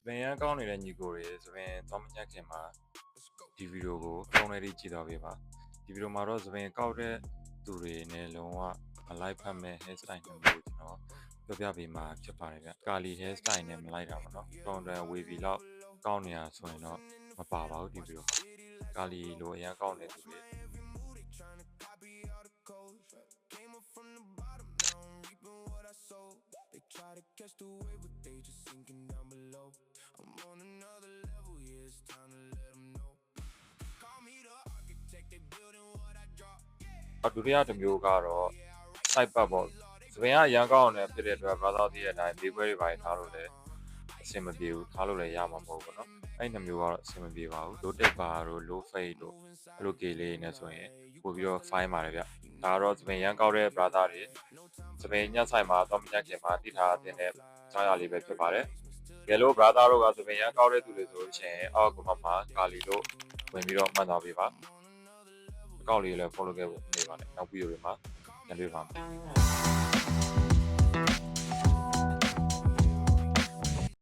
ပင်ရန်ကောင်းနေတဲ့ညီကိုတွေသပင်သွားမညက်ခင်မှာဒီဗီဒီယိုကိုအဆုံးလေးကြည့်တော့ပေးပါဒီဗီဒီယိုမှာတော့သပင်ကောက်တဲ့သူတွေနဲ့လုံးဝမလိုက်ဖက်မဲ့ hair style မျိုးကျွန်တော်ပြောပြပေးမှာဖြစ်ပါတယ်ဗျကာလီ hair style နဲ့မလိုက်တာပါနော်front and wavy လောက်ကောင်းနေတာဆိုရင်တော့မပါပါဘူးဒီဗီဒီယိုမှာကာလီလိုအရင်ကောင်းနေသူတွေTry to catch the wave, but they just sinking down below. I'm on another level, yeah, it's time to let them know. Call me the architect, they building what I drop. ဒုတိယတစ်မျိုးကတော့ side part ပေါ့သပင်ကရန်ကောင်းနေဖြစ်တဲ့အတွက်ဘာသာတည်တဲ့အတိုင်းဒီပွဲတွေပိုင်းထားလို့လည်းအဆင်မပြေဘူးထားလို့လည်းရမှာမဟုတ်ဘူးเนาะအဲ့နှစ်မျိုးကတော့အဆင်မပြေပါဘူး low tech bar တို့ low fade တို့အဲ့လိုကေလေးနဲ့ဆိုရင်ပို့ပြီးတော့ fine ပါတယ်ဗျဒါကတော့သပင်ရန်ကောက်တဲ့ brother တွေသပင်ညက်ဆိုင်မှာတော့မညက်ခင်မှာတိထားတဲ့ကြားရလေးပဲဖြစ်ပါတယ်ကဲလို့ brother တို့ကသပင်ရန်ကောက်တဲ့သူတွေဆိုလို့ရှိရင်အောက်ကမှာကာလီတို့ဝင်ပြီးတော့မှတ်သွားပေးပါအကောင့်လေးလည်း follow ခဲ့ဖို့နေပါနဲ့နောက်ဗီဒီယိုတွေမှာပြန်တွေ့ပါမယ်